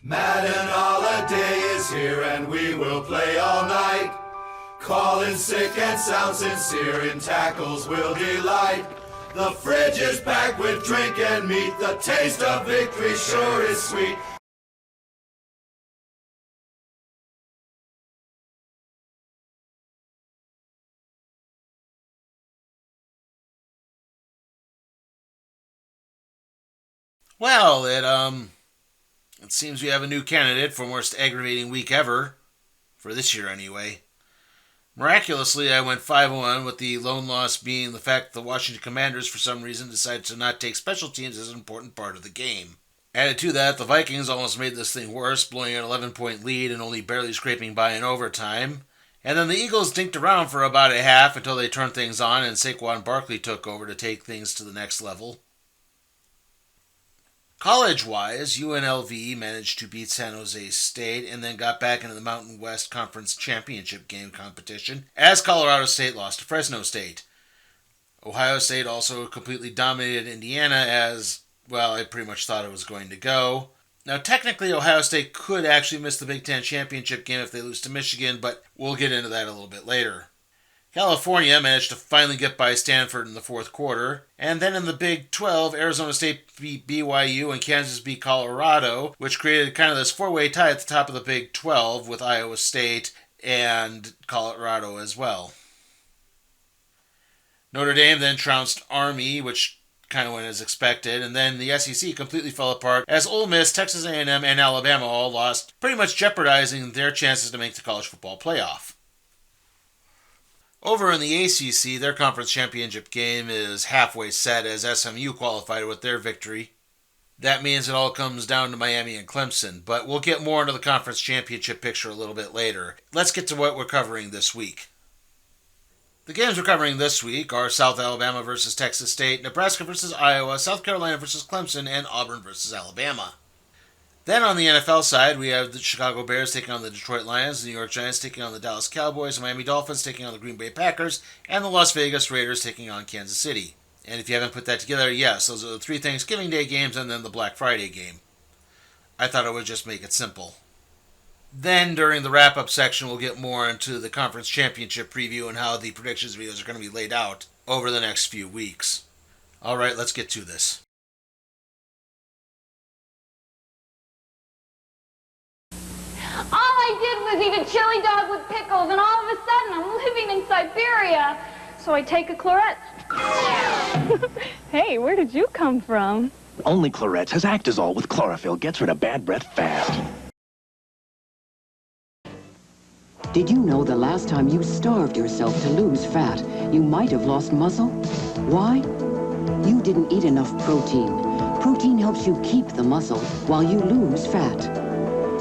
Madden holiday is here and we will play all night. Calling sick and sound sincere, in tackles will delight. The fridge is packed with drink and meat, the taste of victory sure is sweet. Well, it seems we have a new candidate for worst aggravating week ever, for this year anyway. Miraculously, I went 5-1, with the lone loss being the fact that the Washington Commanders for some reason decided to not take special teams as an important part of the game. Added to that, the Vikings almost made this thing worse, blowing an 11-point lead and only barely scraping by in overtime. And then the Eagles dinked around for about a half until they turned things on and Saquon Barkley took over to take things to the next level. College-wise, UNLV managed to beat San Jose State and then got back into the Mountain West Conference Championship game competition as Colorado State lost to Fresno State. Ohio State also completely dominated Indiana as, well, I pretty much thought it was going to go. Now, technically, Ohio State could actually miss the Big Ten Championship game if they lose to Michigan, but we'll get into that a little bit later. California managed to finally get by Stanford in the fourth quarter. And then in the Big 12, Arizona State beat BYU and Kansas beat Colorado, which created kind of this four-way tie at the top of the Big 12 with Iowa State and Colorado as well. Notre Dame then trounced Army, which kind of went as expected, and then the SEC completely fell apart as Ole Miss, Texas A&M, and Alabama all lost, pretty much jeopardizing their chances to make the college football playoff. Over in the ACC, their conference championship game is halfway set as SMU qualified with their victory. That means it all comes down to Miami and Clemson, but we'll get more into the conference championship picture a little bit later. Let's get to what we're covering this week. The games we're covering this week are South Alabama versus Texas State, Nebraska versus Iowa, South Carolina versus Clemson, and Auburn versus Alabama. Then on the NFL side, we have the Chicago Bears taking on the Detroit Lions, the New York Giants taking on the Dallas Cowboys, the Miami Dolphins taking on the Green Bay Packers, and the Las Vegas Raiders taking on Kansas City. And if you haven't put that together, yes, those are the 3 Thanksgiving Day games and then the Black Friday game. I thought I would just make it simple. Then during the wrap-up section, we'll get more into the conference championship preview and how the predictions videos are going to be laid out over the next few weeks. All right, let's get to this. All I did was eat a chili dog with pickles, and all of a sudden I'm living in Siberia. So I take a claret. Hey, where did you come from? Only Claret has Actazole with chlorophyll. Gets rid of bad breath fast. Did you know the last time you starved yourself to lose fat, you might have lost muscle? Why? You didn't eat enough protein. Protein helps you keep the muscle while you lose fat.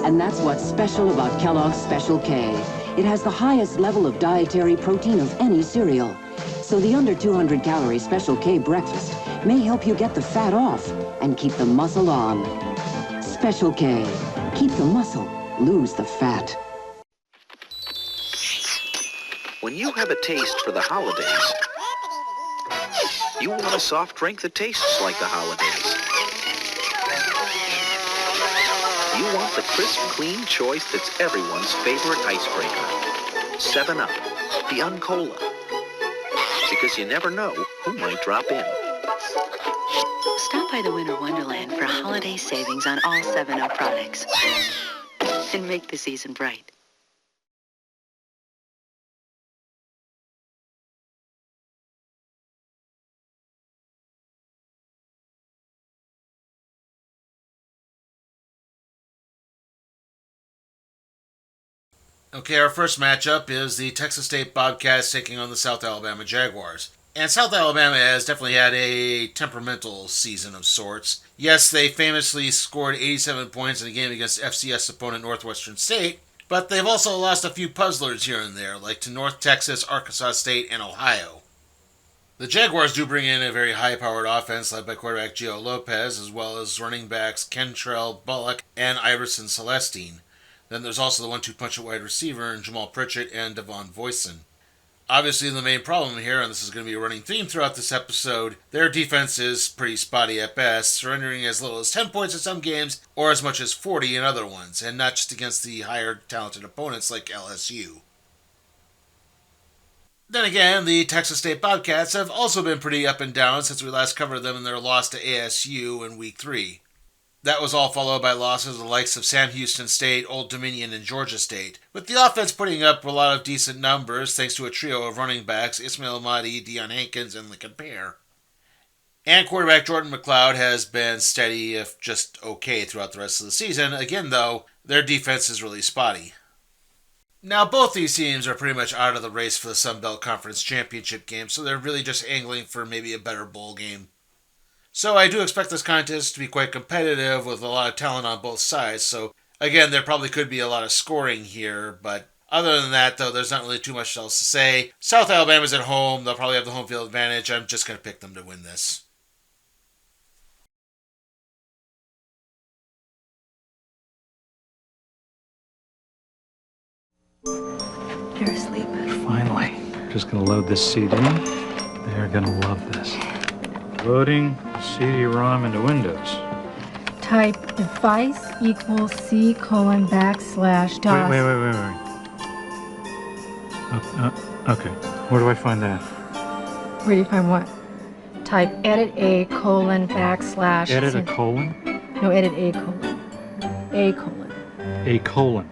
And that's what's special about Kellogg's Special K. It has the highest level of dietary protein of any cereal. So the under 200 calorie Special K breakfast may help you get the fat off and keep the muscle on. Special K. Keep the muscle, lose the fat. When you have a taste for the holidays, you want a soft drink that tastes like the holidays. You want the crisp, clean choice that's everyone's favorite icebreaker. 7-Up, the Uncola. Because you never know who might drop in. Stop by the Winter Wonderland for holiday savings on all 7-Up products. And make the season bright. Okay, our first matchup is the Texas State Bobcats taking on the South Alabama Jaguars. And South Alabama has definitely had a temperamental season of sorts. Yes, they famously scored 87 points in a game against FCS opponent Northwestern State, but they've also lost a few puzzlers here and there, like to North Texas, Arkansas State, and Ohio. The Jaguars do bring in a very high-powered offense led by quarterback Gio Lopez, as well as running backs Kentrell Bullock and Iverson Celestine. Then there's also the 1-2 punch at wide receiver in Jamal Pritchett and Devon Voisin. Obviously, the main problem here, and this is going to be a running theme throughout this episode, their defense is pretty spotty at best, surrendering as little as 10 points in some games, or as much as 40 in other ones, and not just against the higher talented opponents like LSU. Then again, the Texas State Bobcats have also been pretty up and down since we last covered them in their loss to ASU in Week 3. That was all followed by losses to the likes of Sam Houston State, Old Dominion, and Georgia State, with the offense putting up a lot of decent numbers thanks to a trio of running backs, Ismail Mahdi, Deion Hankins, and Lincoln Pear. And quarterback Jordan MacLeod has been steady, if just okay, throughout the rest of the season. Again, though, their defense is really spotty. Now, both these teams are pretty much out of the race for the Sun Belt Conference Championship game, so they're really just angling for maybe a better bowl game. So I do expect this contest to be quite competitive with a lot of talent on both sides. So again, there probably could be a lot of scoring here, but other than that, though, there's not really too much else to say. South Alabama's at home. They'll probably have the home field advantage. I'm just going to pick them to win this. You're asleep. Finally. Just going to load this CD. They're going to love this. Loading CD-ROM into Windows. Type device equals C:\DOS. Wait. Okay. Where do I find that? Where do you find what? Type edit A:\\. Edit a colon? No, edit A:\. A:\. A colon.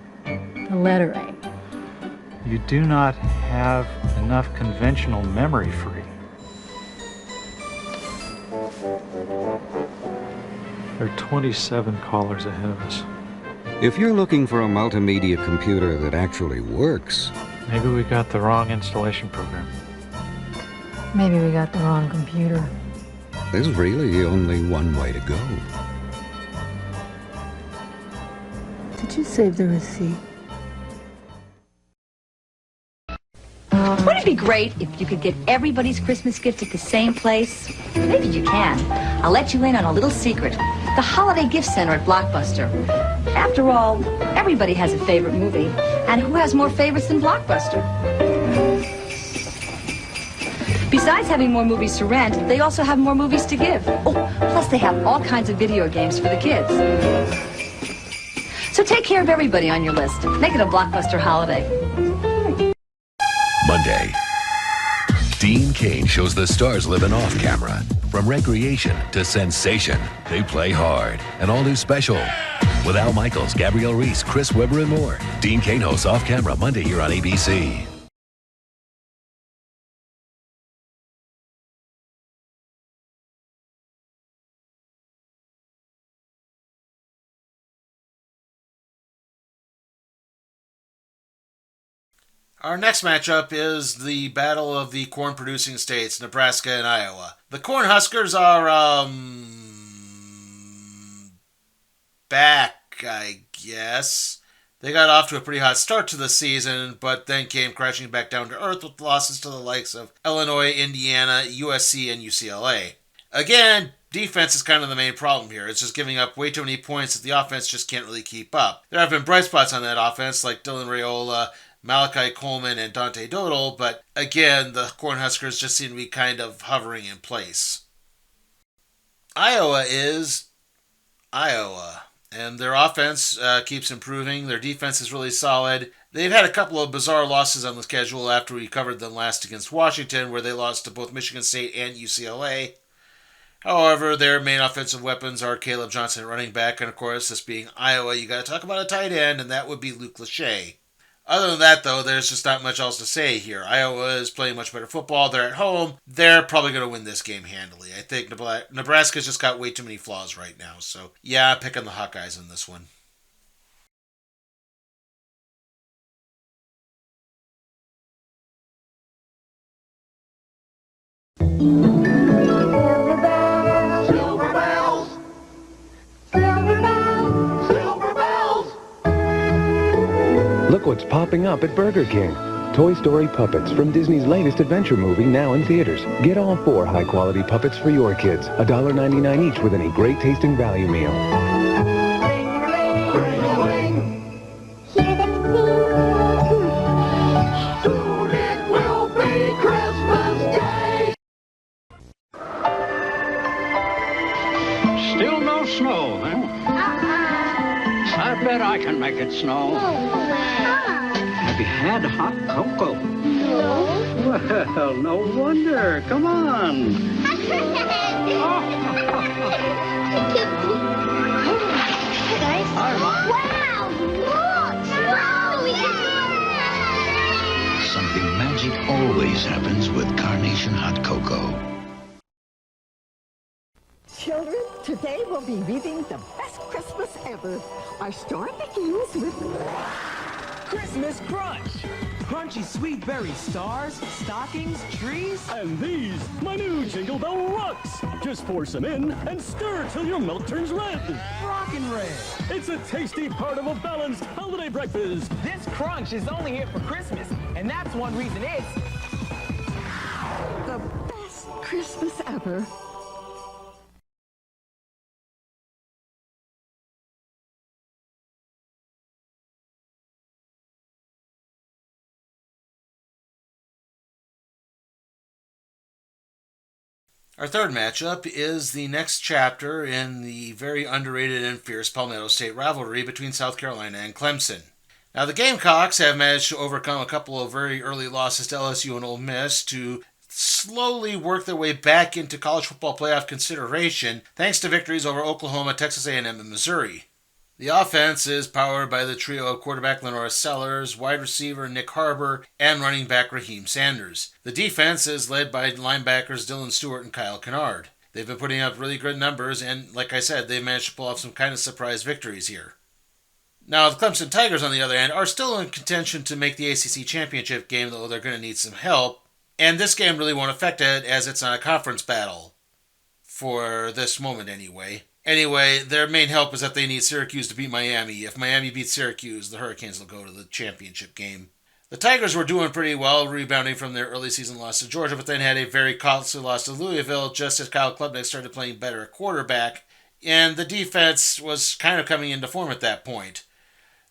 The letter A. You do not have enough conventional memory free. There are 27 callers ahead of us. If you're looking for a multimedia computer that actually works... Maybe we got the wrong installation program. Maybe we got the wrong computer. There's really only one way to go. Did you save the receipt? Wouldn't it be great if you could get everybody's Christmas gift at the same place? Maybe you can. I'll let you in on a little secret. The Holiday Gift Center at Blockbuster. After all, everybody has a favorite movie. And who has more favorites than Blockbuster? Besides having more movies to rent, they also have more movies to give. Oh, plus they have all kinds of video games for the kids. So take care of everybody on your list. Make it a Blockbuster holiday. Monday, Dean Cain shows the stars living off camera. From recreation to sensation, they play hard. An all-new special with Al Michaels, Gabrielle Reese, Chris Webber, and more. Dean Cain hosts Off Camera Monday here on ABC. Our next matchup is the battle of the corn-producing states, Nebraska and Iowa. The Cornhuskers are, back, I guess. They got off to a pretty hot start to the season, but then came crashing back down to earth with losses to the likes of Illinois, Indiana, USC, and UCLA. Again, defense is kind of the main problem here. It's just giving up way too many points that the offense just can't really keep up. There have been bright spots on that offense, like Dylan Raiola, Malachi Coleman, and Dante Dodal, but again, the Cornhuskers just seem to be kind of hovering in place. Iowa is Iowa, and their offense keeps improving. Their defense is really solid. They've had a couple of bizarre losses on the schedule after we covered them last against Washington, where they lost to both Michigan State and UCLA. However, their main offensive weapons are Caleb Johnson at running back, and of course, this being Iowa, you got to talk about a tight end, and that would be Luke Lachey. Other than that, though, there's just not much else to say here. Iowa is playing much better football. They're at home. They're probably going to win this game handily. I think Nebraska's just got way too many flaws right now. So, yeah, I'm picking the Hawkeyes in this one. Silver bells, silver bells, silver bells. Look what's popping up at Burger King. Toy Story puppets from Disney's latest adventure movie now in theaters. Get all 4 high-quality puppets for your kids. $1.99 each with any great-tasting value meal. Soon it will be. Still no snow, huh? I bet I can make it snow. Have you had hot cocoa? No. Well, no wonder. Come on. Wow! Look! Something magic always happens with Carnation Hot Cocoa. Children, today we'll be reading the best Christmas ever. Our story begins with Christmas Crunch! Crunchy sweet berry stars, stockings, trees. And these, my new Jingle Bell Rocks. Just force them in and stir till your milk turns red. Rockin' red. It's a tasty part of a balanced holiday breakfast. This crunch is only here for Christmas, and that's one reason it's the best Christmas ever. Our third matchup is the next chapter in the very underrated and fierce Palmetto State rivalry between South Carolina and Clemson. Now, the Gamecocks have managed to overcome a couple of very early losses to LSU and Ole Miss to slowly work their way back into college football playoff consideration thanks to victories over Oklahoma, Texas A&M, and Missouri. The offense is powered by the trio of quarterback Lenora Sellers, wide receiver Nick Harbor, and running back Raheem Sanders. The defense is led by linebackers Dylan Stewart and Kyle Kennard. They've been putting up really good numbers, and like I said, they've managed to pull off some kind of surprise victories here. Now, the Clemson Tigers, on the other hand, are still in contention to make the ACC championship game, though they're going to need some help. And this game really won't affect it, as it's not a conference battle. For this moment, anyway. Anyway, their main help is that they need Syracuse to beat Miami. If Miami beats Syracuse, the Hurricanes will go to the championship game. The Tigers were doing pretty well, rebounding from their early season loss to Georgia, but then had a very costly loss to Louisville just as Kyle Klubnik started playing better at quarterback, and the defense was kind of coming into form at that point.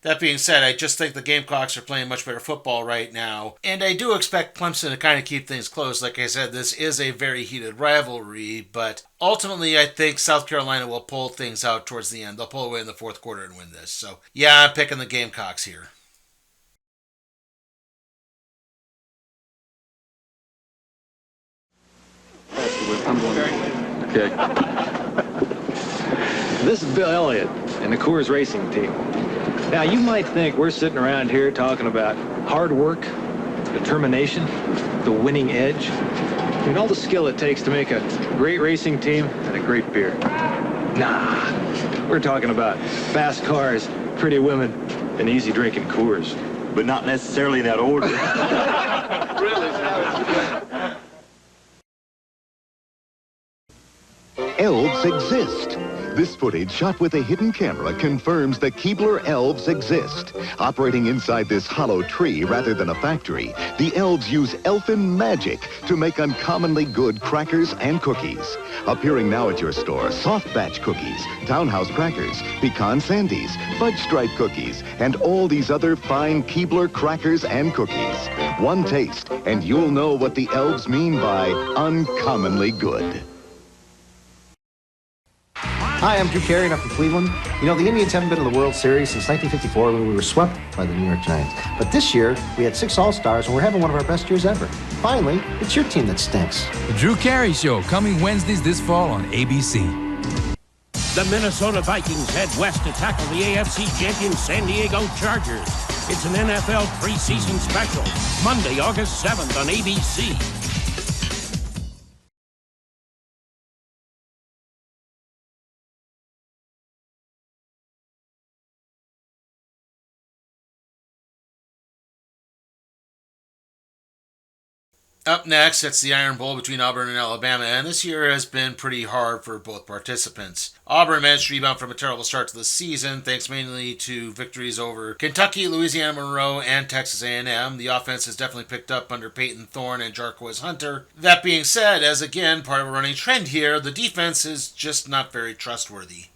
That being said, I just think the Gamecocks are playing much better football right now, and I do expect Clemson to kind of keep things close. Like I said, this is a very heated rivalry, but ultimately I think South Carolina will pull things out towards the end. They'll pull away in the fourth quarter and win this. So, yeah, I'm picking the Gamecocks here. Okay. This is Bill Elliott and the Coors Racing Team. Now, you might think we're sitting around here talking about hard work, determination, the winning edge, and all the skill it takes to make a great racing team and a great beer. Nah, we're talking about fast cars, pretty women, and easy drinking Coors. But not necessarily in that order. Elves exist. This footage, shot with a hidden camera, confirms the Keebler elves exist. Operating inside this hollow tree rather than a factory, the elves use elfin magic to make uncommonly good crackers and cookies. Appearing now at your store, soft batch cookies, townhouse crackers, pecan sandies, fudge stripe cookies, and all these other fine Keebler crackers and cookies. One taste, and you'll know what the elves mean by uncommonly good. Hi, I'm Drew Carey, and I'm from Cleveland. You know, the Indians haven't been to the World Series since 1954 when we were swept by the New York Giants. But this year, we had 6 All-Stars, and we're having one of our best years ever. Finally, it's your team that stinks. The Drew Carey Show, coming Wednesdays this fall on ABC. The Minnesota Vikings head west to tackle the AFC champion San Diego Chargers. It's an NFL preseason special, Monday, August 7th on ABC. Up next, it's the Iron Bowl between Auburn and Alabama, and this year has been pretty hard for both participants. Auburn managed to rebound from a terrible start to the season, thanks mainly to victories over Kentucky, Louisiana Monroe, and Texas A&M. The offense has definitely picked up under Peyton Thorne and Jarquez Hunter. That being said, as again part of a running trend here, the defense is just not very trustworthy.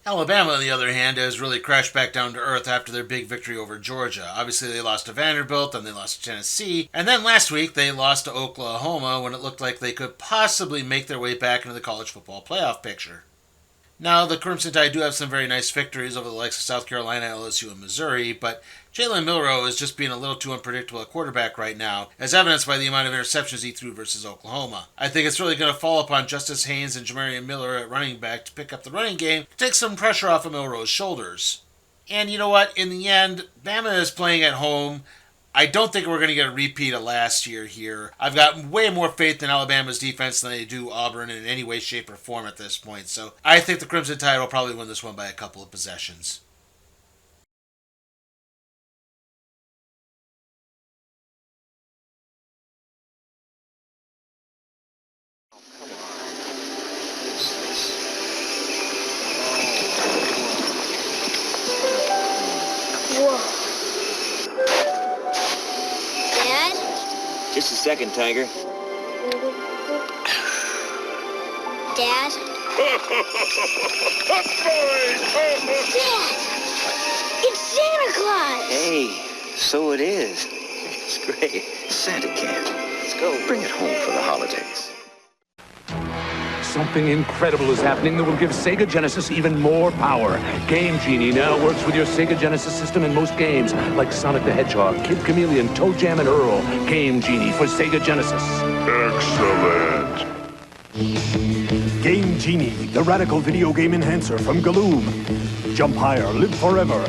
Alabama, on the other hand, has really crashed back down to earth after their big victory over Georgia. Obviously, they lost to Vanderbilt, then they lost to Tennessee, and then last week they lost to Oklahoma when it looked like they could possibly make their way back into the college football playoff picture. Now, the Crimson Tide do have some very nice victories over the likes of South Carolina, LSU, and Missouri, but Jalen Milroe is just being a little too unpredictable at quarterback right now, as evidenced by the amount of interceptions he threw versus Oklahoma. I think it's really going to fall upon Justice Haynes and Jamarian Miller at running back to pick up the running game to take some pressure off of Milroe's shoulders. And you know what? In the end, Bama is playing at home. I don't think we're going to get a repeat of last year here. I've got way more faith in Alabama's defense than I do Auburn in any way, shape, or form at this point. So I think the Crimson Tide will probably win this one by a couple of possessions. Just a second, Tiger. Dad? Dad! It's Santa Claus! Hey, so it is. It's great. Santa can. Let's go. Bring it home for the holidays. Something incredible is happening that will give Sega Genesis even more power. Game Genie now works with your Sega Genesis system in most games, like Sonic the Hedgehog, Kid Chameleon, Toe Jam, and Earl. Game Genie for Sega Genesis. Excellent. Game Genie, the radical video game enhancer from Galoom. Jump higher, live forever.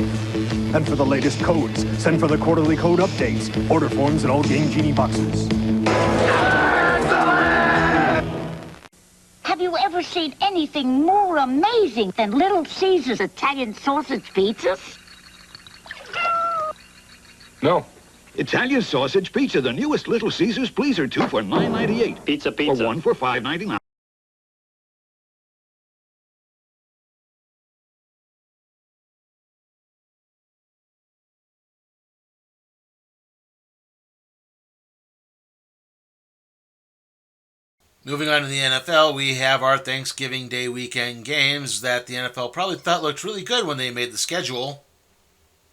And for the latest codes, send for the quarterly code updates. Order forms in all Game Genie boxes. Have you ever seen anything more amazing than Little Caesar's Italian sausage pizzas? No. Italian sausage pizza, the newest Little Caesars Pleaser, 2 for $9.98. Pizza. Or 1 for $5.99. Moving on to the NFL, we have our Thanksgiving Day weekend games that the NFL probably thought looked really good when they made the schedule.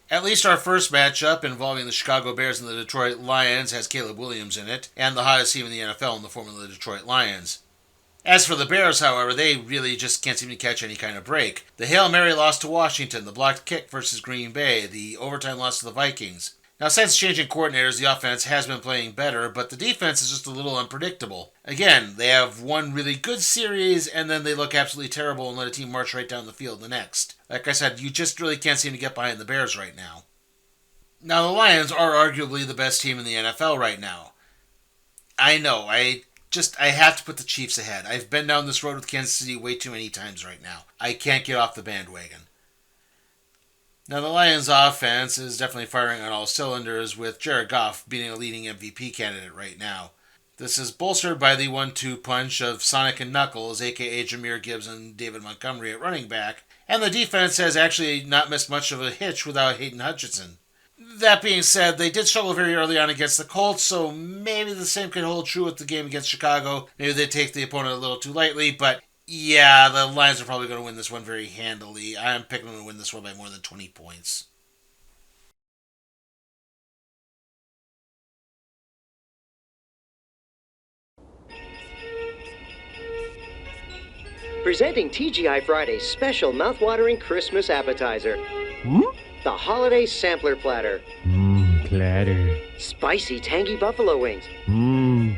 At least our first matchup, involving the Chicago Bears and the Detroit Lions, has Caleb Williams in it, and the hottest team in the NFL in the form of the Detroit Lions. As for the Bears, however, they really just can't seem to catch any kind of break. The Hail Mary loss to Washington, the blocked kick versus Green Bay, the overtime loss to the Vikings. Now, since changing coordinators, the offense has been playing better, but the defense is just a little unpredictable. Again, they have one really good series, and then they look absolutely terrible and let a team march right down the field the next. Like I said, you just really can't seem to get behind the Bears right now. Now, the Lions are arguably the best team in the NFL right now. I know, I have to put the Chiefs ahead. I've been down this road with Kansas City way too many times right now. I can't get off the bandwagon. Now, the Lions' offense is definitely firing on all cylinders, with Jared Goff being a leading MVP candidate right now. This is bolstered by the 1-2 punch of Sonic and Knuckles, a.k.a. Jahmyr Gibbs and David Montgomery at running back, and the defense has actually not missed much of a hitch without Hayden Hutchinson. That being said, they did struggle very early on against the Colts, so maybe the same could hold true with the game against Chicago. Maybe they take the opponent a little too lightly, but yeah, the Lions are probably going to win this one very handily. I'm picking them to win this one by more than 20 points. Presenting TGI Friday's special mouth-watering Christmas appetizer. The Holiday Sampler Platter. Platter. Spicy, tangy buffalo wings.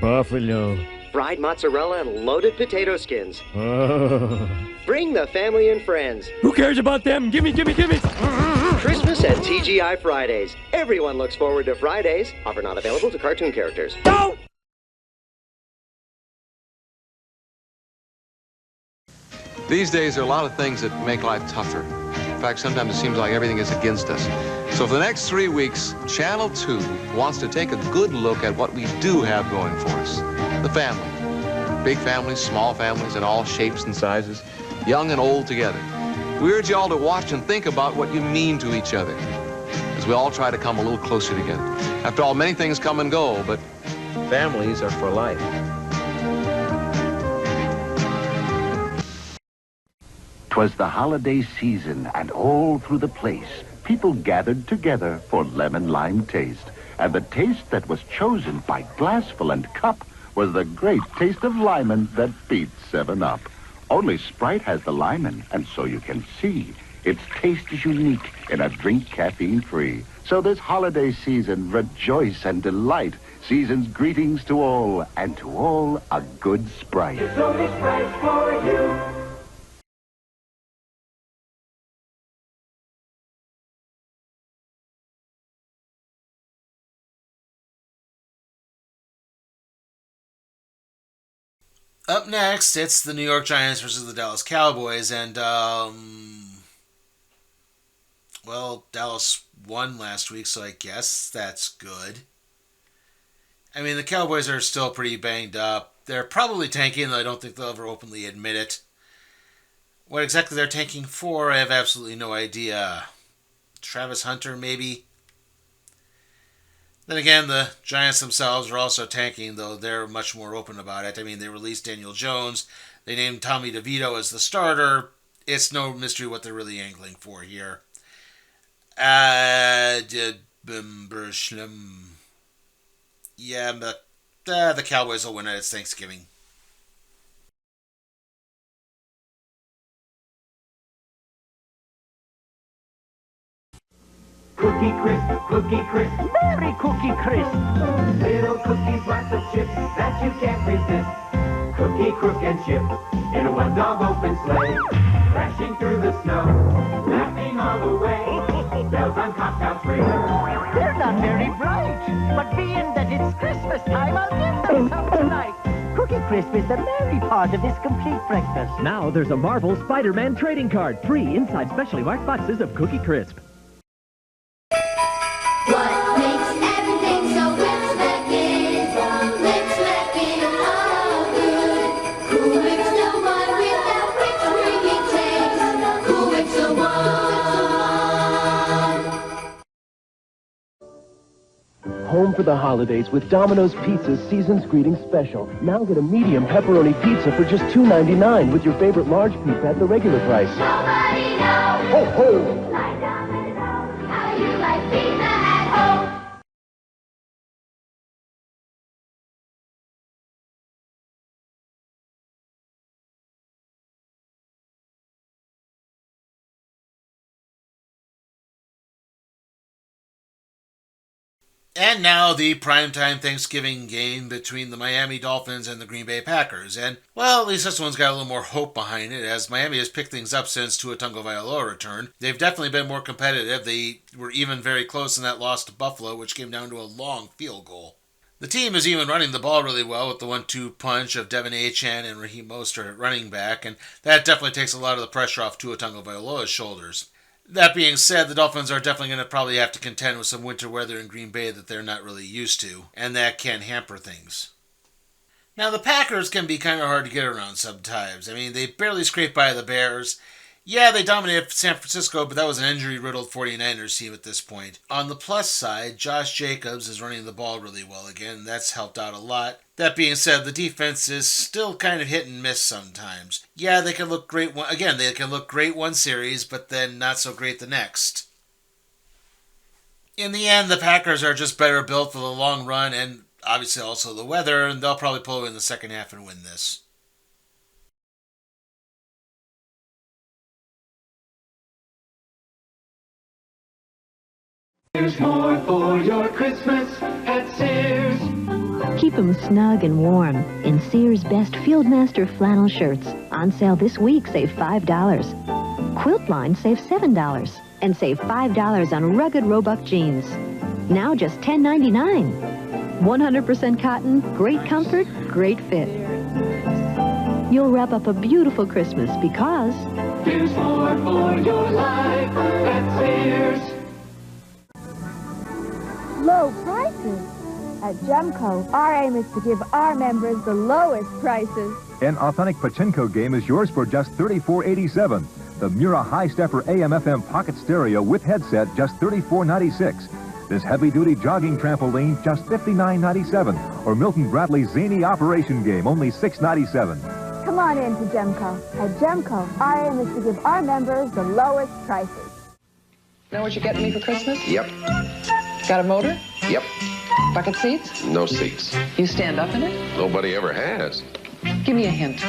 Buffalo. Fried mozzarella and loaded potato skins. Oh. Bring the family and friends. Who cares about them? Gimme. Christmas at TGI Fridays. Everyone looks forward to Fridays. Offer not available to cartoon characters. Don't! These days, there are a lot of things that make life tougher. In fact, sometimes it seems like everything is against us. So for the next 3 weeks, Channel 2 wants to take a good look at what we do have going for us. The family. Big families, small families, in all shapes and sizes, young and old together. We urge you all to watch and think about what you mean to each other as we all try to come a little closer together. After all, many things come and go, but families are for life. 'Twas the holiday season, and all through the place, people gathered together for lemon lime taste. And the taste that was chosen by glassful and cup was the great taste of Lyman that beats 7-Up. Only Sprite has the limin, and so you can see. Its taste is unique in a drink caffeine-free. So this holiday season, rejoice and delight. Season's greetings to all, and to all, a good Sprite. It's only Sprite for you. Up next, it's the New York Giants versus the Dallas Cowboys, and, well, Dallas won last week, so I guess that's good. I mean, the Cowboys are still pretty banged up. They're probably tanking, though I don't think they'll ever openly admit it. What exactly they're tanking for, I have absolutely no idea. Travis Hunter, maybe? Then again, the Giants themselves are also tanking, though they're much more open about it. I mean, they released Daniel Jones. They named Tommy DeVito as the starter. It's no mystery what they're really angling for here. Yeah, but the Cowboys will win it. It's Thanksgiving. Cookie crisp, Merry Cookie Crisp. little cookies, lots of chips that you can't resist. Cookie, crook, and chip in a one-dog open sleigh, crashing through the snow, laughing all the way. Bells on Cop Tree. They're not very bright, but being that it's Christmas time, I'll give them some tonight. Cookie Crisp is the merry part of this complete breakfast. Now there's a Marvel Spider-Man trading card, 3 inside specially marked boxes of Cookie Crisp. What makes everything so lip-smacking? Lip-smacking, oh good. Cool Whip's the one with that rich creamy taste. Cool Whip's the one. Home for the holidays with Domino's Pizza's Season's Greetings Special. Now get a medium pepperoni pizza for just $2.99 with your favorite large pizza at the regular price. Nobody knows. Ho, ho! Like Domino's, how you like pizza at home. And now the primetime Thanksgiving game between the Miami Dolphins and the Green Bay Packers. And, well, at least this one's got a little more hope behind it, as Miami has picked things up since Tua Tagovailoa returned. They've definitely been more competitive. They were even very close in that loss to Buffalo, which came down to a long field goal. The team is even running the ball really well with the 1-2 punch of Devin Achane and Raheem Mostert at running back, and that definitely takes a lot of the pressure off Tua Tagovailoa's shoulders. That being said, the Dolphins are definitely going to probably have to contend with some winter weather in Green Bay that they're not really used to, and that can hamper things. Now, the Packers can be kind of hard to get around sometimes. I mean, they barely scrape by the Bears. Yeah, they dominated San Francisco, but that was an injury-riddled 49ers team at this point. On the plus side, Josh Jacobs is running the ball really well again. That's helped out a lot. That being said, the defense is still kind of hit and miss sometimes. Yeah, they can look great they can look great one series, but then not so great the next. In the end, the Packers are just better built for the long run, and obviously also the weather, and they'll probably pull in the second half and win this. There's more for your Christmas at Sears. Keep them snug and warm in Sears' best Fieldmaster flannel shirts. On sale this week, save $5. Quilt line, save $7. And save $5 on rugged Roebuck jeans. Now just $10.99. 100% cotton, great comfort, great fit. You'll wrap up a beautiful Christmas because There's more for your life at Sears. Low prices. At Gemco, our aim is to give our members the lowest prices. An authentic Pachinko game is yours for just $34.87. The Mura High Stepper AM/FM Pocket Stereo with headset, just $34.96. This heavy-duty jogging trampoline, just $59.97. Or Milton Bradley's zany operation game, only $6.97. Come on in to Gemco. At Gemco, our aim is to give our members the lowest prices. Know what you're getting me for Christmas? Yep. Got a motor? Yep. Bucket seats? No seats. You stand up in it? Nobody ever has. Give me a hint.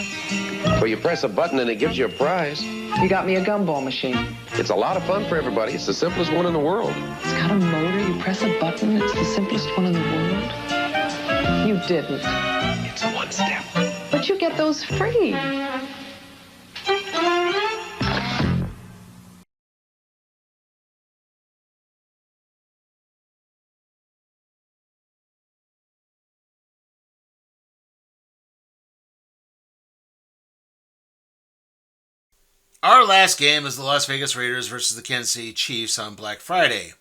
Well, you press a button and it gives you a prize. You got me a gumball machine. It's a lot of fun for everybody. It's the simplest one in the world. It's got a motor. You press a button. It's the simplest one in the world. You didn't. It's one step. But you get those free. Our last game is the Las Vegas Raiders versus the Kansas City Chiefs on Black Friday.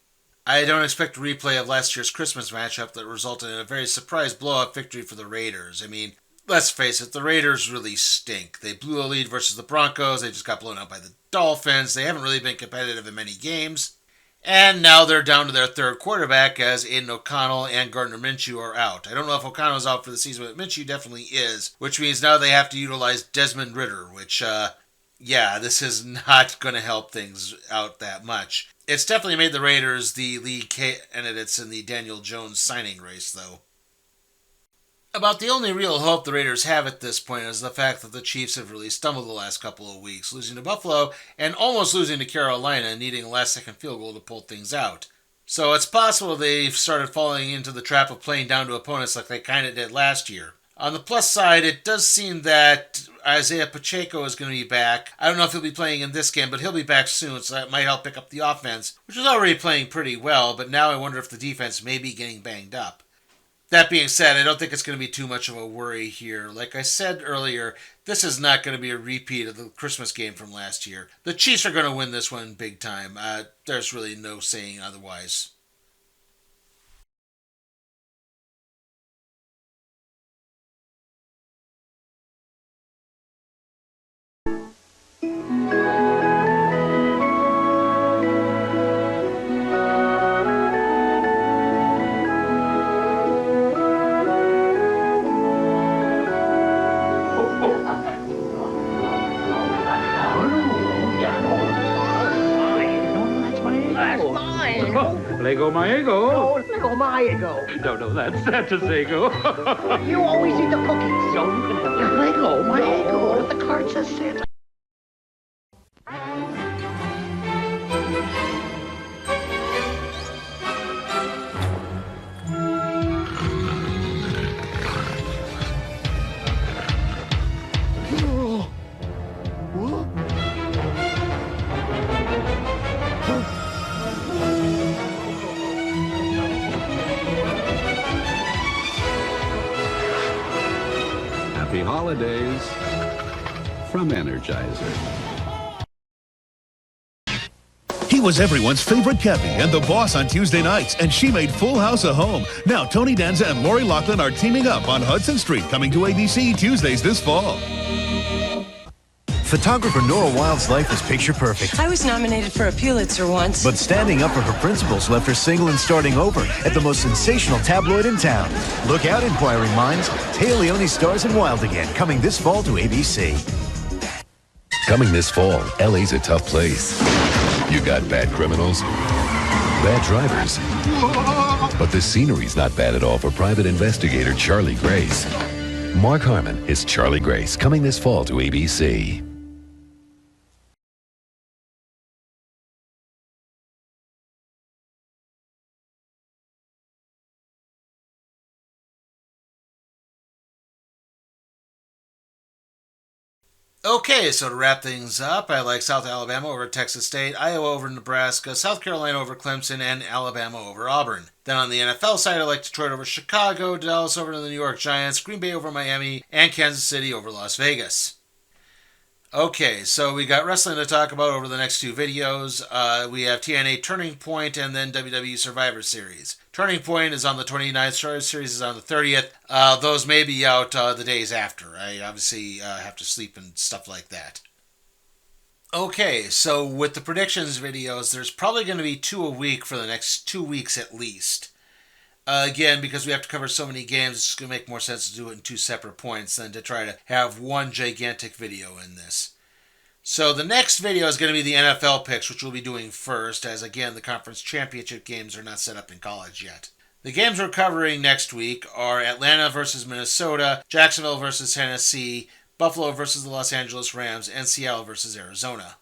I don't expect a replay of last year's Christmas matchup that resulted in a very surprise blow-up victory for the Raiders. I mean, let's face it, the Raiders really stink. They blew a lead versus the Broncos, they just got blown out by the Dolphins, they haven't really been competitive in many games, and now they're down to their third quarterback as Aiden O'Connell and Gardner Minshew are out. I don't know if O'Connell's out for the season, but Minshew definitely is, which means now they have to utilize Desmond Ridder, which, yeah, this is not going to help things out that much. It's definitely made the Raiders the lead candidates in the Daniel Jones signing race, though. About the only real hope the Raiders have at this point is the fact that the Chiefs have really stumbled the last couple of weeks, losing to Buffalo and almost losing to Carolina, needing a last-second field goal to pull things out. So it's possible they've started falling into the trap of playing down to opponents like they kind of did last year. On the plus side, it does seem that Isaiah Pacheco is going to be back. I don't know if he'll be playing in this game, but he'll be back soon, so that might help pick up the offense, which is already playing pretty well, but now I wonder if the defense may be getting banged up. That being said, I don't think it's going to be too much of a worry here. Like I said earlier, this is not going to be a repeat of the Christmas game from last year. The Chiefs are going to win this one big time. There's really no saying otherwise. Lego my ego. No, Lego my ego. No, that's a Zago. You always eat the cookies, so you can have your Lego my ego. The card says Santa. Happy holidays from Energizer. He was everyone's favorite Cappy and the boss on Tuesday nights, and she made Full House a home. Now Tony Danza and Lori Loughlin are teaming up on Hudson Street, coming to ABC Tuesdays this fall. Photographer Nora Wild's life is picture perfect. I was nominated for a Pulitzer once. But standing up for her principles left her single and starting over at the most sensational tabloid in town. Look out, inquiring minds. Taya Leone stars in Wild Again, coming this fall to ABC. Coming this fall, LA's a tough place. You got bad criminals, bad drivers. But the scenery's not bad at all for private investigator Charlie Grace. Mark Harmon is Charlie Grace, coming this fall to ABC. Okay, so to wrap things up, I like South Alabama over Texas State, Iowa over Nebraska, South Carolina over Clemson, and Alabama over Auburn. Then on the NFL side, I like Detroit over Chicago, Dallas over the New York Giants, Green Bay over Miami, and Kansas City over Las Vegas. Okay, so we got wrestling to talk about over the next two videos. We have TNA Turning Point and then WWE Survivor Series. Turning Point is on the 29th, Survivor Series is on the 30th. Those may be out the days after. I obviously have to sleep and stuff like that. Okay, so with the predictions videos, there's probably going to be 2 a week for the next 2 weeks at least. Again, because we have to cover so many games, it's going to make more sense to do it in 2 separate points than to try to have one gigantic video in this. So the next video is going to be the NFL picks, which we'll be doing first, as again, the conference championship games are not set up in college yet. The games we're covering next week are Atlanta versus Minnesota, Jacksonville versus Tennessee, Buffalo versus the Los Angeles Rams, and Seattle versus Arizona.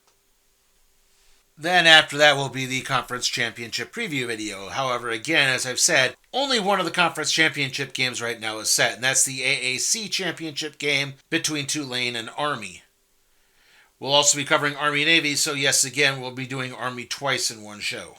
Then after that will be the conference championship preview video. However, again, as I've said, only one of the conference championship games right now is set, and that's the AAC championship game between Tulane and Army. We'll also be covering Army-Navy, so yes, again, we'll be doing Army twice in one show.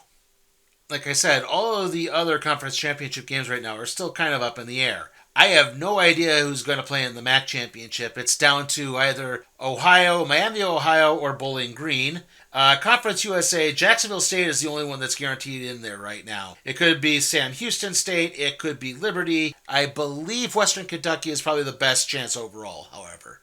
Like I said, all of the other conference championship games right now are still kind of up in the air. I have no idea who's going to play in the MAC championship. It's down to either Ohio, Miami, Ohio, or Bowling Green. Conference USA, Jacksonville State is the only one that's guaranteed in there right now. It could be Sam Houston State. It could be Liberty. I believe Western Kentucky is probably the best chance overall, however.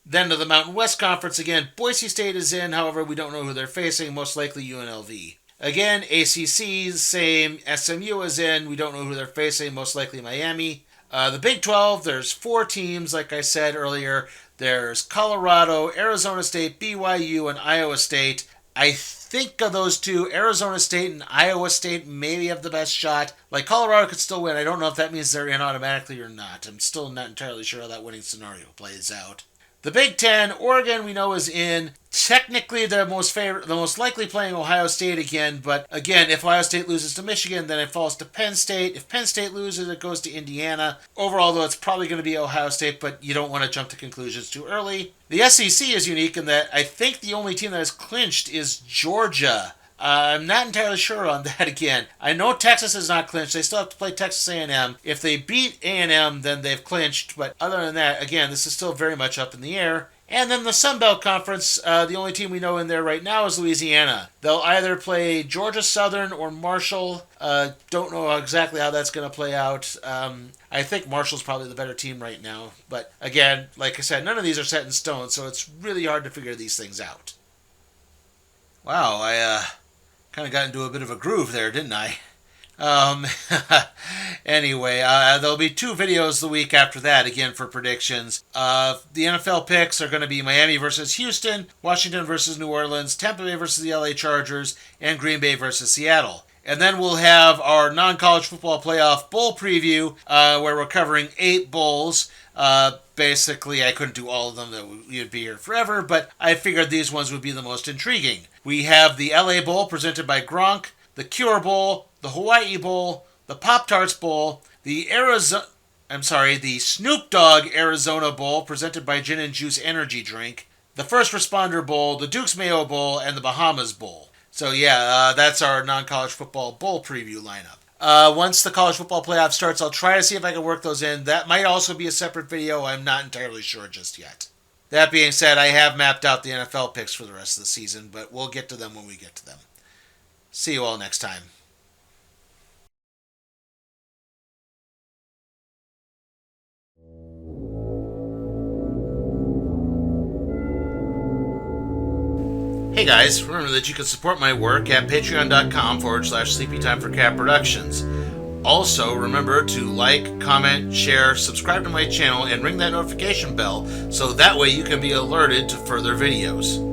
Then to the Mountain West Conference again, Boise State is in. However, we don't know who they're facing. Most likely UNLV. Again, ACC, same. SMU is in. We don't know who they're facing. Most likely Miami. The Big 12, there's 4 teams, like I said earlier. There's Colorado, Arizona State, BYU, and Iowa State. I think of those two, Arizona State and Iowa State maybe have the best shot. Like, Colorado could still win. I don't know if that means they're in automatically or not. I'm still not entirely sure how that winning scenario plays out. The Big 10, Oregon we know is in. Technically, the most likely playing Ohio State again, but again, if Ohio State loses to Michigan, then it falls to Penn State. If Penn State loses, it goes to Indiana. Overall, though, it's probably going to be Ohio State, but you don't want to jump to conclusions too early. The SEC is unique in that I think the only team that has clinched is Georgia. I'm not entirely sure on that again. I know Texas is not clinched. They still have to play Texas A&M. If they beat A&M, then they've clinched. But other than that, again, this is still very much up in the air. And then the Sun Belt Conference, the only team we know in there right now is Louisiana. They'll either play Georgia Southern or Marshall. Don't know exactly how that's going to play out. I think Marshall's probably the better team right now. But again, like I said, none of these are set in stone, so it's really hard to figure these things out. Wow, I kind of got into a bit of a groove there, didn't I? Anyway, there'll be 2 videos the week after that, again, for predictions. The NFL picks are going to be Miami versus Houston, Washington versus New Orleans, Tampa Bay versus the LA Chargers, and Green Bay versus Seattle. And then we'll have our non-college football playoff bowl preview, where we're covering 8 bowls. Basically, I couldn't do all of them. We'd be here forever, but I figured these ones would be the most intriguing. We have the LA Bowl presented by Gronk, the Cure Bowl, the Hawaii Bowl, the Pop-Tarts Bowl, the Snoop Dogg Arizona Bowl presented by Gin and Juice Energy Drink, the First Responder Bowl, the Duke's Mayo Bowl, and the Bahamas Bowl. So yeah, that's our non-college football bowl preview lineup. Once the college football playoff starts, I'll try to see if I can work those in. That might also be a separate video. I'm not entirely sure just yet. That being said, I have mapped out the NFL picks for the rest of the season, but we'll get to them when we get to them. See you all next time. Hey guys, remember that you can support my work at patreon.com/sleepytimeforcat productions. Also, remember to like, comment, share, subscribe to my channel, and ring that notification bell so that way you can be alerted to further videos.